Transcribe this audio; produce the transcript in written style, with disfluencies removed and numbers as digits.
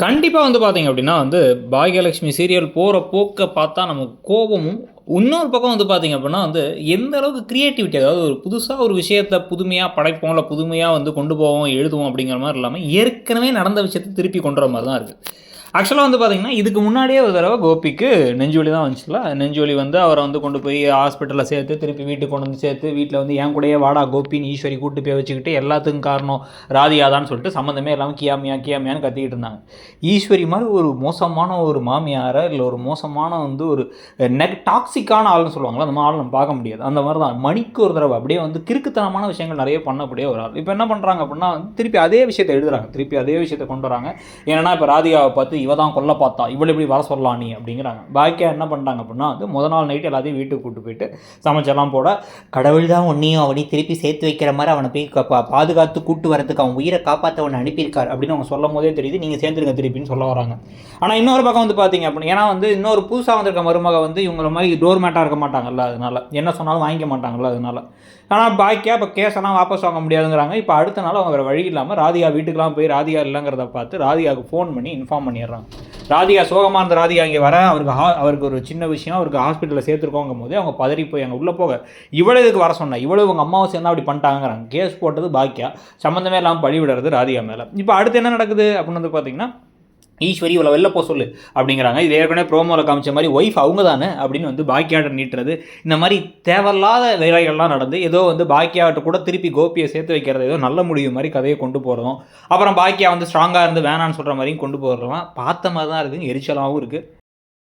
கண்டிப்பா வந்து பார்த்தீங்க அப்டின்னா வந்து, பாக்யலட்சுமி சீரியல் போற போக்க பார்த்தா நமக்கு கோபமும், இன்னொரு பக்கம் வந்து பார்த்தீங்க அப்டின்னா வந்து, எந்த அளவுக்கு கிரியேட்டிவிட்டி அதாவது ஒரு புதுசா ஒரு விஷயத்த புதுமையா படைப்போம், இல்ல புதுமையா வந்து கொண்டு போவோம், எழுதுவோம் அப்டிங்கிற மாரி இல்லாம, ஏற்கனவே நடந்த விஷயத்த திருப்பி கொண்டு வர மாரி தான் இருக்கு. ஆக்சுவலா வந்து பார்த்தீங்கன்னா, இதுக்கு முன்னாடியே ஒரு தடவ கோபிக்கு நெஞ்சுவலி தான் வந்துச்சுல்ல. நெஞ்சுவலி வந்து அவர வந்து கொண்டு போய் ஹாஸ்பிட்டல்ல சேர்த்து, திருப்பி வீட்டுக்கு கொண்டு வந்து சேர்த்து, வீட்ல வந்து என் கூடயே வாடா கோபின்னு ஈஸ்வரி கூட்டு போய் வச்சுக்கிட்டு, எல்லாத்துக்கும் காரணம் ராதிகா தான்னு சொல்லிட்டு சம்மந்தமே இல்லாம கியாமியா, கியாமியான்னு கத்திக்கிட்டு இருந்தாங்க. ஈஸ்வரி மாரி ஒரு மோசமான ஒரு மாமியார, இல்ல ஒரு மோசமான வந்து ஒரு டாக்ஸிக்கான ஆள்ன்னு சொல்லுவாங்கல்ல, அந்த மாரி ஆள் நம்ம பார்க்க முடியாது. அந்த மாரி தான். மணிக்கு ஒரு தடவ அப்படியே வந்து கிறுக்குத்தனமான விஷயங்கள் நெறைய பண்ணக்கூடிய ஒரு ஆள். இப்ப என்ன பண்றாங்க அப்படின்னா, திருப்பி அதே விஷயத்த எழுதுறாங்க. திருப்பி அதே விஷயத்த கொண்டு வராங்க. என்னன்னா இப்போ ராதிகாவை பார்த்து இவ தான் கொல்ல பார்த்தா இவளை இப்படி வர சொல்லலாம் நீ அப்படிங்கிறாங்க. பாக்கியா என்ன பண்ணிட்டாங்க அப்படின்னா வந்து முதல் நாள் நைட்டு எல்லாத்தையும் வீட்டுக்கு கூட்டு போயிட்டு சமைச்செல்லாம் போட கடவுள் தான் உன்னையும் அவனையும் திருப்பி சேர்த்து வைக்கிற மாதிரி அவனை போய் பாதுகாத்து கூட்டு வரதுக்கு அவன் உயிரை காப்பாற்ற அவனை அனுப்பியிருக்கார் அப்படின்னு அவங்க சொல்லும் போதே தெரியுது. நீங்கள் சேர்ந்துருங்க திருப்பின்னு சொல்ல வராங்க. ஆனால் இன்னொரு பக்கம் வந்து பார்த்தீங்க அப்படின்னு ஏன்னா வந்து இன்னொரு புதுசாக வந்திருக்க மருமக வந்து இவங்கள மாதிரி டோர் மேட்டாக இருக்க மாட்டாங்கல்ல, அதனால என்ன சொன்னாலும் வாங்கிக்க மாட்டாங்கல்ல அதனால. ஆனால் பாக்கியா இப்போ கேஸெல்லாம் வாபஸ் வாங்க முடியாதுங்கிறாங்க. இப்போ அடுத்த நாள் அவங்க வேறு வழி இல்லாமல் ராதிகா வீட்டுக்கெலாம் போய் ராதிகா இல்லைங்கிறத பார்த்து ராதிகாவுக்கு ஃபோன் பண்ணி இன்ஃபார்ம் பண்ணிடுறாங்க. ராதிகா சோகமாக இருந்த ராதிகா இங்கே வர அவருக்கு ஒரு சின்ன விஷயம் அவருக்கு ஹாஸ்பிட்டலில் சேர்த்துருக்கோங்கும் போது அவங்க பதறி போய் அங்கே உள்ளே போக இவ்வளோ இதுக்கு வர சொன்னேன், இவ்வளோ உங்கள் அம்மாவை சேர்ந்தா அப்படி பண்ணிட்டாங்கிறாங்க. கேஸ் போட்டது பாக்கியா, சம்மந்தமே இல்லாமல் பழி விடுறது ராதிகா மேலே. இப்போ அடுத்து என்ன நடக்குது அப்படின்னு வந்து பார்த்தீங்கன்னா, ஈஸ்வரி இவ்வளோ வெளில போக சொல்லு அப்படிங்கிறாங்க. இது ஏற்கனவே ப்ரோமோவில் காமிச்ச மாதிரி ஒய்ஃப் அவங்க தானே அப்படின்னு வந்து பாக்கியாட்ட நீட்டுறது. இந்த மாதிரி தேவையில்லாத வேலைகள்லாம் நடந்து ஏதோ வந்து பாக்கியாட்ட கூட திருப்பி கோபியை சேர்த்து வைக்கிறது ஏதோ நல்ல முடிவு மாதிரி கதையை கொண்டு போகிறதும், அப்புறம் பாக்கியா வந்து ஸ்ட்ராங்காக இருந்து வேணான்னு சொல்கிற மாதிரியும் கொண்டு போகிறதுலாம் பார்த்த மாதிரி தான் இருக்குது. எரிச்சலாகவும் இருக்குது.